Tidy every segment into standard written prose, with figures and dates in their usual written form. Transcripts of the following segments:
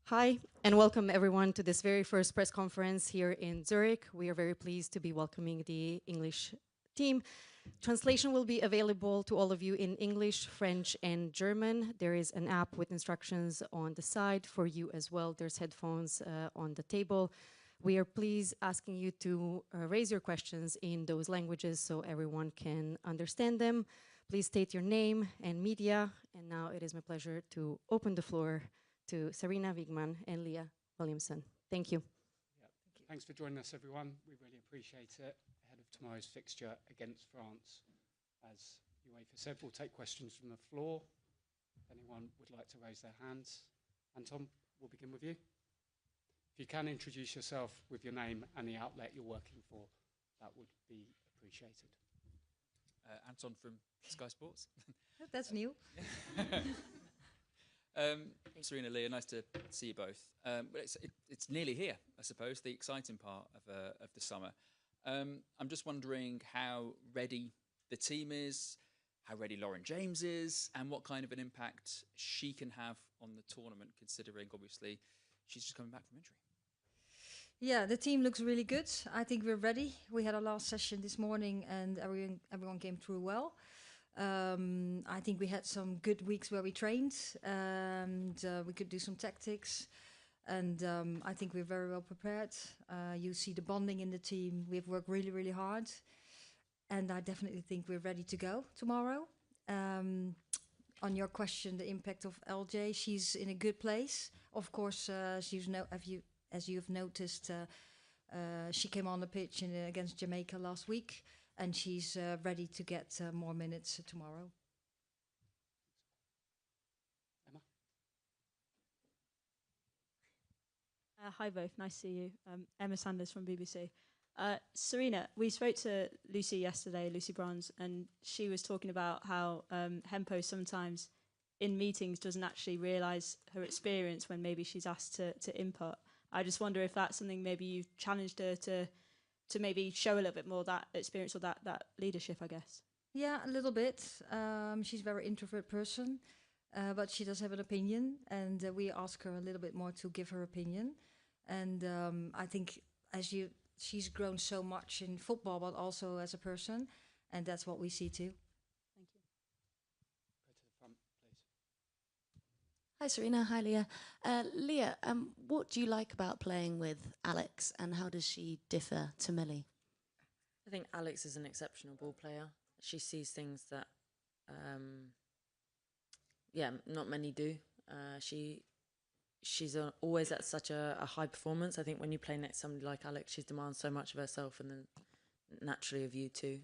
Hi, and welcome everyone to this very first press conference here in Zurich. We are very pleased to be welcoming the English team. Translation will be available to all of you in English, French, and German. There is an app with instructions on the side for you as well. There's headphones on the table. We are pleased asking you to raise your questions in those languages so everyone can understand them. Please state your name and media. And now it is my pleasure to open the floor to Sarina Wiegman and Leah Williamson. Thank you. Yeah. Thanks for joining us, everyone. We really appreciate it ahead of tomorrow's fixture against France. As UEFA said, we'll take questions from the floor. If anyone would like to raise their hands. Anton, we'll begin with you. If you can introduce yourself with your name and the outlet you're working for, that would be appreciated. Anton from Sky Sports. That's new. Sarina, Leah, nice to see you both. But it's nearly here, I suppose, the exciting part of the summer. I'm just wondering how ready the team is, how ready Lauren James is, and what kind of an impact she can have on the tournament, considering, obviously, she's just coming back from injury. Yeah, the team looks really good. I think we're ready. We had our last session this morning and everyone came through well. I think we had some good weeks where we trained and we could do some tactics. And I think we're very well prepared. You see the bonding in the team. We've worked really, really hard. And I definitely think we're ready to go tomorrow. On your question, the impact of LJ, she's in a good place. Of course, as you've noticed, she came on the pitch against Jamaica last week. And she's ready to get more minutes tomorrow. Emma? Hi both, nice to see you. Emma Sanders from BBC. Sarina, we spoke to Lucy yesterday, Lucy Bronze, and she was talking about how Hempo sometimes in meetings doesn't actually realise her experience when maybe she's asked to input. I just wonder if that's something maybe you've challenged her to maybe show a little bit more that experience or that leadership, I guess. Yeah, a little bit. She's a very introvert person, but she does have an opinion, and we ask her a little bit more to give her opinion. And I think she's grown so much in football, but also as a person, and that's what we see too. Thank you. Go to the front, please. Hi, Sarina. Hi, Leah. Leah, what do you like about playing with Alex, and how does she differ to Millie? I think Alex is an exceptional ball player. She sees things that, not many do. She's always at such a high performance. I think when you play next to somebody like Alex, she demands so much of herself and then naturally of you too.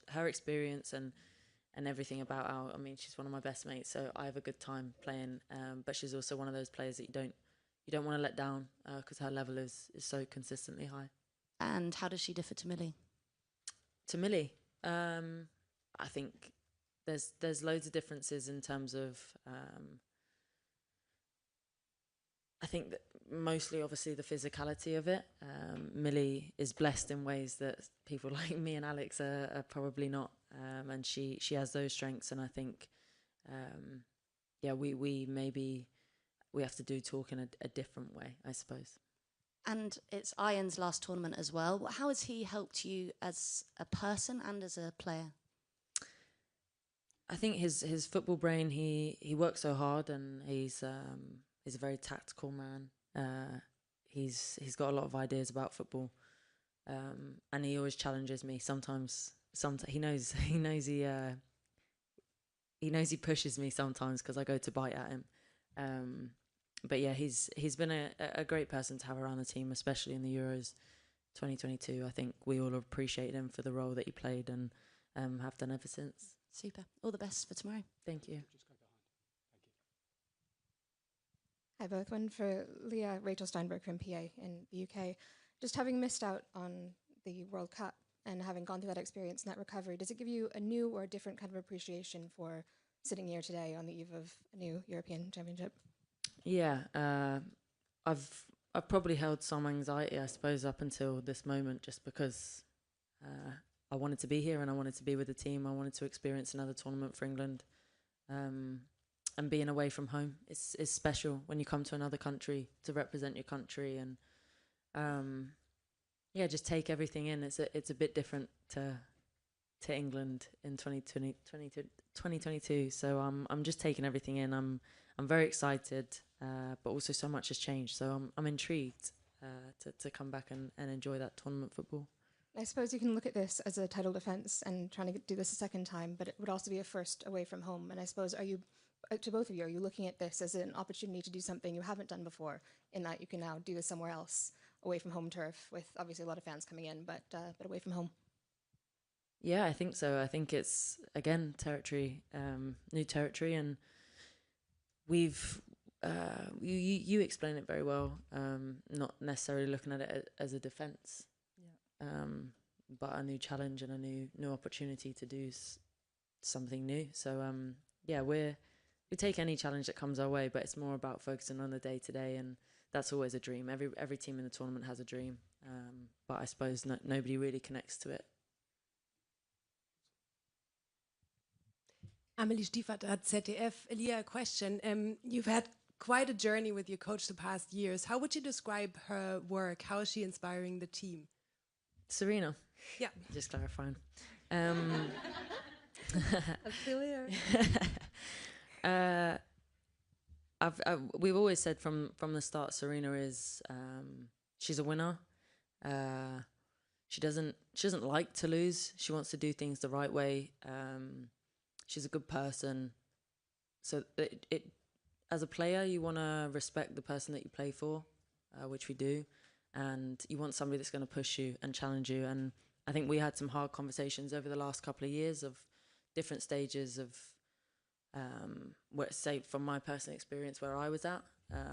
Her experience and everything about her. I mean, she's one of my best mates, so I have a good time playing. But she's also one of those players that you don't want to let down because her level is so consistently high. And how does she differ to Millie? To Millie, I think there's loads of differences in terms of. I think that mostly, obviously, the physicality of it. Millie is blessed in ways that people like me and Alex are probably not, and she has those strengths. And I think, we have to do talk in a different way, I suppose. And it's Ian's last tournament as well. How has he helped you as a person and as a player? I think his football brain. He works so hard, and he's a very tactical man. He's got a lot of ideas about football, and he always challenges me. Sometimes he knows he pushes me sometimes because I go to bite at him. But yeah, he's been a great person to have around the team, especially in the Euros 2022. I think we all appreciate him for the role that he played and have done ever since. Super. All the best for tomorrow. Thank you. Just go behind. Thank you. Hi, both. One for Leah, Rachel Steinberg from PA in the UK. Just having missed out on the World Cup and having gone through that experience and that recovery, does it give you a new or different kind of appreciation for sitting here today on the eve of a new European Championship? Yeah, I've probably held some anxiety, I suppose, up until this moment, just because I wanted to be here and I wanted to be with the team. I wanted to experience another tournament for England. And and being away from home. It's special when you come to another country to represent your country, and yeah, just take everything in. It's a bit different to England in 2022. So I'm just taking everything in. I'm very excited, but also so much has changed. So I'm intrigued to come back and enjoy that tournament football. I suppose you can look at this as a title defence and trying to do this a second time, but it would also be a first away from home. And I suppose, to both of you, are you looking at this as an opportunity to do something you haven't done before, in that you can now do this somewhere else, away from home turf, with obviously a lot of fans coming in, but away from home? Yeah, I think so. I think it's, again, new territory, and we've, you explain it very well, not necessarily looking at it as a defence, but a new challenge and a new opportunity to do something new. So, yeah, we take any challenge that comes our way, but it's more about focusing on the day-to-day, and that's always a dream. Every team in the tournament has a dream, but I suppose nobody really connects to it. Amelie Stiefert at ZDF. Leah, a question. You've had quite a journey with your coach the past years. How would you describe her work? How is she inspiring the team? Sarina. Yeah. Just clarifying. Affiliate. We've always said from the start, Sarina is she's a winner. She doesn't like to lose. She wants to do things the right way. She's a good person. So as a player, you want to respect the person that you play for, which we do, and you want somebody that's going to push you and challenge you. And I think we had some hard conversations over the last couple of years of different stages of, say from my personal experience where I was at,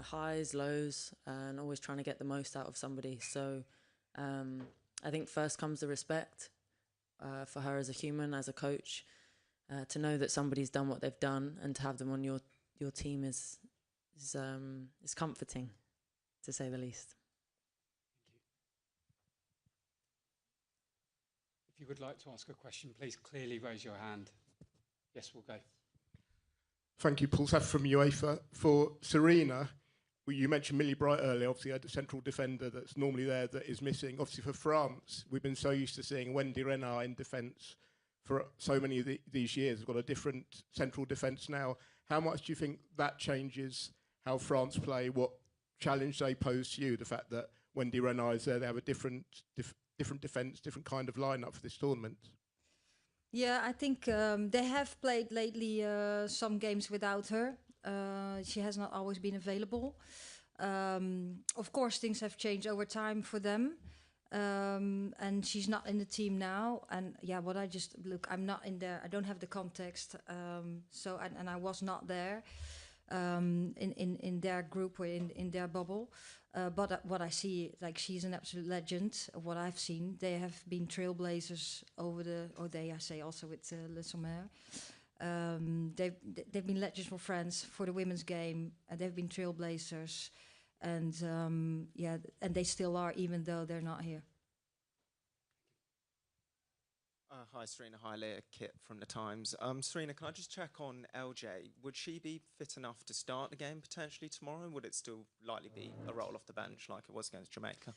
highs, lows, and always trying to get the most out of somebody. So I think first comes the respect for her as a human, as a coach. To know that somebody's done what they've done and to have them on your team is comforting, to say the least. Thank you. If you would like to ask a question, please clearly raise your hand. Yes, we'll go. Thank you, Paul Saff from UEFA. For Sarina, you mentioned Millie Bright earlier, obviously a central defender that's normally there that is missing. Obviously for France, we've been so used to seeing Wendy Renard in defence for so many of these years. We've got a different central defence now. How much do you think that changes how France play, what challenge they pose to you, the fact that Wendy Renard is there, they have a different defence, different kind of lineup for this tournament? Yeah, I think they have played lately some games without her. She has not always been available. Of course, things have changed over time for them. And she's not in the team now. And yeah, I'm not in there. I don't have the context. And I was not there in their group or in their bubble. But what I see, like, she's an absolute legend. What I've seen, they have been trailblazers also with Le Sommer. They've been legends for France for the women's game, and they've been trailblazers. And and they still are, even though they're not here. Hi, Sarina. Hi, Leah. Kit from The Times. Sarina, can I just check on LJ? Would she be fit enough to start the game potentially tomorrow? Would it still likely be a roll off the bench like it was against Jamaica?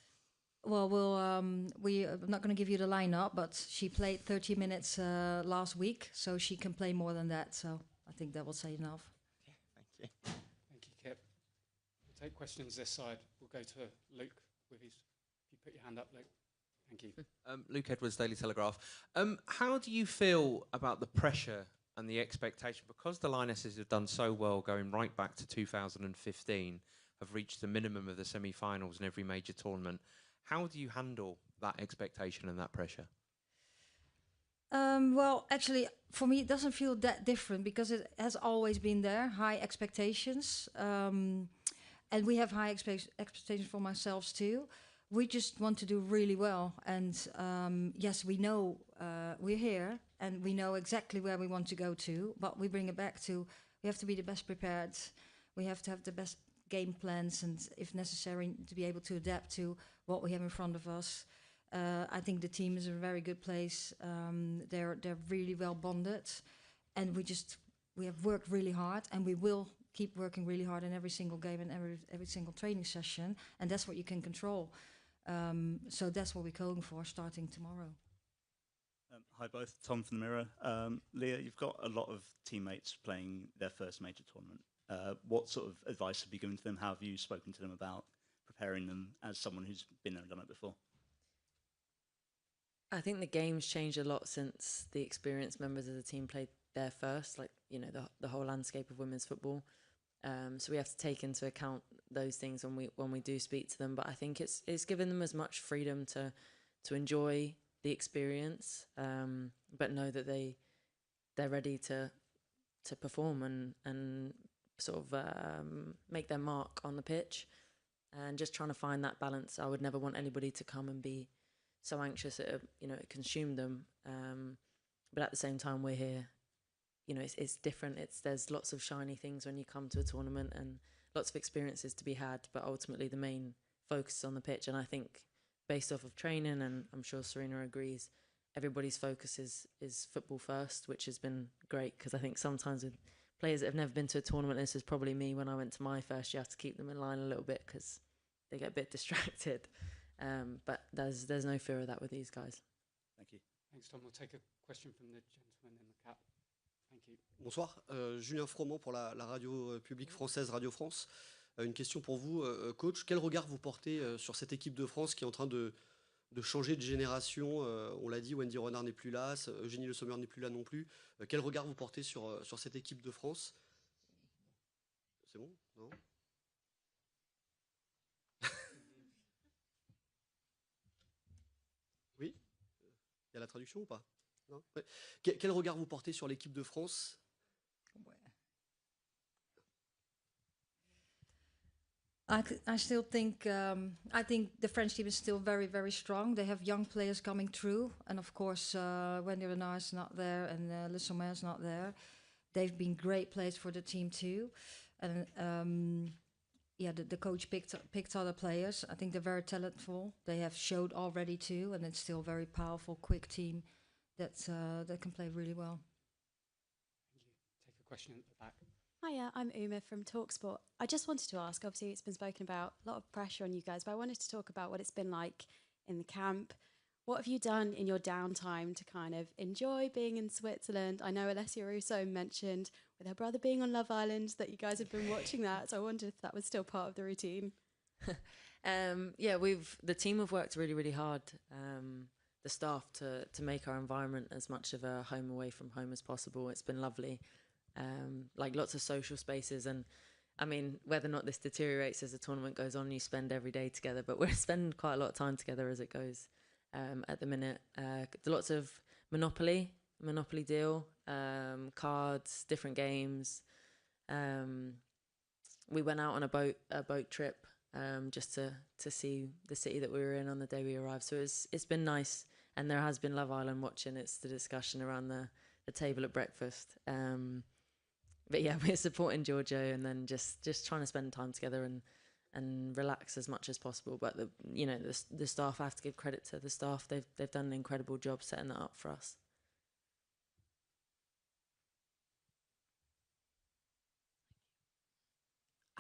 Well, I'm not going to give you the lineup, but she played 30 minutes last week, so she can play more than that. So I think that will say enough. Okay, thank you. Thank you, Kip. We'll take questions this side. We'll go to Luke with his. If you put your hand up, Luke. Thank you. Luke Edwards, Daily Telegraph. How do you feel about the pressure and the expectation? Because the Lionesses have done so well going right back to 2015, have reached the minimum of the semi-finals in every major tournament. How do you handle that expectation and that pressure? Well, actually, for me, it doesn't feel that different because it has always been there, high expectations. And we have high expectations for ourselves too. We just want to do really well. And yes, we know we're here and we know exactly where we want to go to, but we bring it back to, we have to be the best prepared. We have to have the best game plans and, if necessary, to be able to adapt to what we have in front of us. I think the team is in a very good place. They're really well bonded, and we just we have worked really hard, and we will keep working really hard in every single game and every single training session, and that's what you can control. So that's what we're going for starting tomorrow. Hi both, Tom from the Mirror. Leah, you've got a lot of teammates playing their first major tournament. What sort of advice have you given to them? How have you spoken to them about preparing them as someone who's been there and done it before? I think the game's changed a lot since the experienced members of the team played there first, like, you know, the whole landscape of women's football. So we have to take into account those things when we do speak to them. But I think it's given them as much freedom to enjoy the experience, but know that they're ready to perform and sort of make their mark on the pitch, and just trying to find that balance. I would never want anybody to come and be so anxious it consumed them, but at the same time we're here. You know, it's different. There's lots of shiny things when you come to a tournament and lots of experiences to be had, but ultimately the main focus is on the pitch. And I think based off of training, and I'm sure Sarina agrees, everybody's focus is football first, which has been great, because I think sometimes with players that have never been to a tournament, this is probably me when I went to my first, you have to keep them in line a little bit because they get a bit distracted. But there's no fear of that with these guys. Thank you. Thanks, Tom. We'll take a question from the gentleman in the cap. Thank you. Bonsoir, Julien Froment pour la radio publique française Radio France. Une question pour vous, coach. Quel regard vous portez sur cette équipe de France qui est en train de changer de génération? On l'a dit, Wendy Renard n'est plus là, Eugénie Le Sommer n'est plus là non plus. Quel regard vous portez sur cette équipe de France? C'est bon? Non? Oui? Il y a la traduction ou pas? Non? Ouais. Quel regard vous portez sur l'équipe de France? I still think I think the French team is still very, very strong. They have young players coming through, and of course Wendy Renard is not there, and Le Sommer is not there. They've been great players for the team too, and the coach picked other players. I think they're very talented. They have showed already too, and it's still a very powerful, quick team that can play really well. Thank you. Take a question at the back. Hiya, I'm Uma from TalkSport. I just wanted to ask, obviously it's been spoken about, a lot of pressure on you guys, but I wanted to talk about what it's been like in the camp. What have you done in your downtime to kind of enjoy being in Switzerland? I know Alessia Russo mentioned with her brother being on Love Island that you guys have been watching that, so I wondered if that was still part of the routine. The team have worked really, really hard, the staff, to make our environment as much of a home away from home as possible. It's been lovely. Like lots of social spaces, and I mean, whether or not this deteriorates as the tournament goes on, you spend every day together, but we're spending quite a lot of time together as it goes at the minute. Lots of Monopoly deal, cards, different games. We went out on a boat trip just to see the city that we were in on the day we arrived, so it's been nice. And there has been Love Island watching. It's the discussion around the table at breakfast. But yeah, we're supporting Giorgio, and then just trying to spend time together and relax as much as possible. But the staff, I have to give credit to the staff. They've done an incredible job setting that up for us.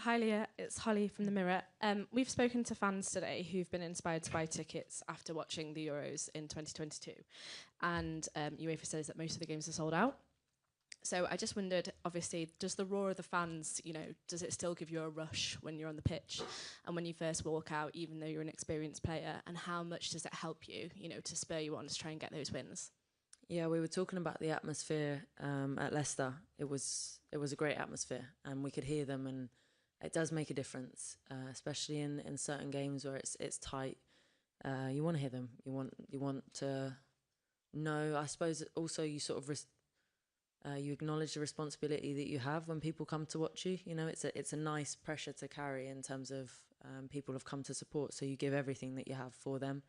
Hi Leah, it's Holly from The Mirror. We've spoken to fans today who've been inspired to buy tickets after watching the Euros in 2022. And UEFA says that most of the games are sold out. So I just wondered, obviously, does the roar of the fans, does it still give you a rush when you're on the pitch and when you first walk out, even though you're an experienced player? And how much does it help you, to spur you on to try and get those wins? Yeah, we were talking about the atmosphere at Leicester. It was a great atmosphere, and we could hear them, and it does make a difference, especially in certain games where it's tight. You want to hear them. You want to know. I suppose also you sort of you acknowledge the responsibility that you have when people come to watch you. It's a nice pressure to carry in terms of people have come to support, so you give everything that you have for them.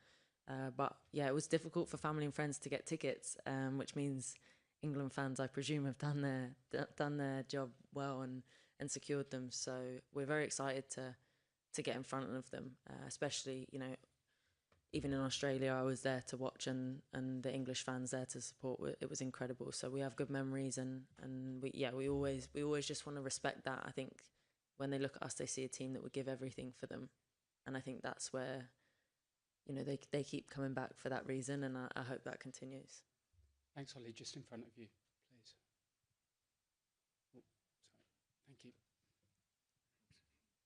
But yeah, it was difficult for family and friends to get tickets, which means England fans, I presume, have done their job well and secured them. So we're very excited to get in front of them, especially even in Australia, I was there to watch, and the English fans there to support. It was incredible. So we have good memories, and we always just want to respect that. I think when they look at us, they see a team that would give everything for them, and I think that's where, you know, they keep coming back for that reason, and I hope that continues. Thanks, Holly. Just in front of you, please. Oh, sorry. Thank you.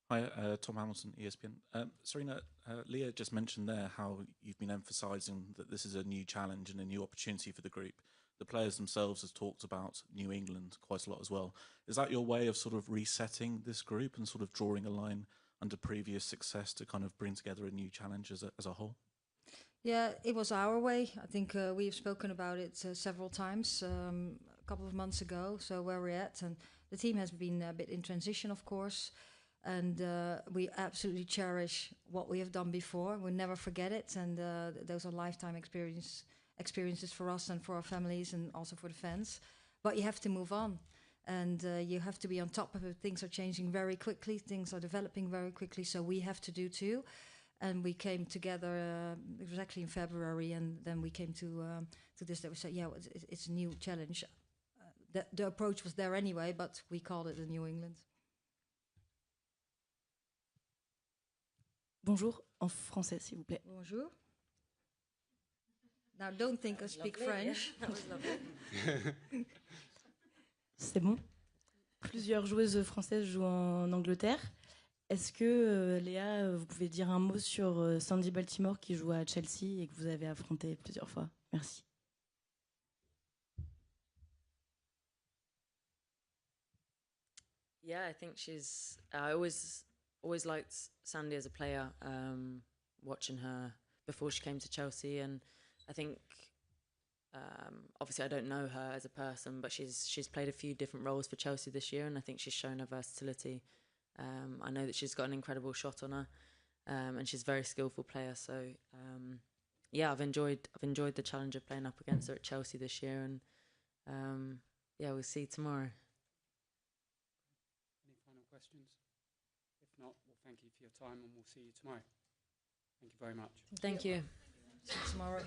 Hi, Tom Hamilton, ESPN. Sarina, Leah just mentioned there how you've been emphasising that this is a new challenge and a new opportunity for the group. The players themselves have talked about New England quite a lot as well. Is that your way of sort of resetting this group and sort of drawing a line under previous success to kind of bring together a new challenge as a whole? Yeah, it was our way. I think we've spoken about it several times a couple of months ago, so where we're at. And the team has been a bit in transition, of course. And we absolutely cherish what we have done before. We'll never forget it. And those are lifetime experiences for us and for our families and also for the fans. But you have to move on. And you have to be on top of it. Things are changing very quickly. Things are developing very quickly. So we have to do too. And we came together, it was actually in February, and then we came to this, that we said, yeah, it's a new challenge. The approach was there anyway, but we called it the New England. Bonjour, en français, s'il vous plaît. Bonjour. Now, don't think I speak French. That was lovely. C'est bon. Plusieurs joueuses françaises jouent en Angleterre. Est-ce que, Léa, vous pouvez dire un mot sur Sandy Baltimore qui joue à Chelsea et que vous avez affronté plusieurs fois? Merci. Yeah, I think I always liked Sandy as a player, watching her before she came to Chelsea, and I think obviously I don't know her as a person, but she's played a few different roles for Chelsea this year, and I think she's shown her versatility. I know that she's got an incredible shot on her, and she's a very skillful player. So yeah, I've enjoyed the challenge of playing up against her at Chelsea this year, and yeah, we'll see tomorrow. Any final questions? If not, we'll thank you for your time, and we'll see you tomorrow. Thank you very much. Thank you. See you tomorrow.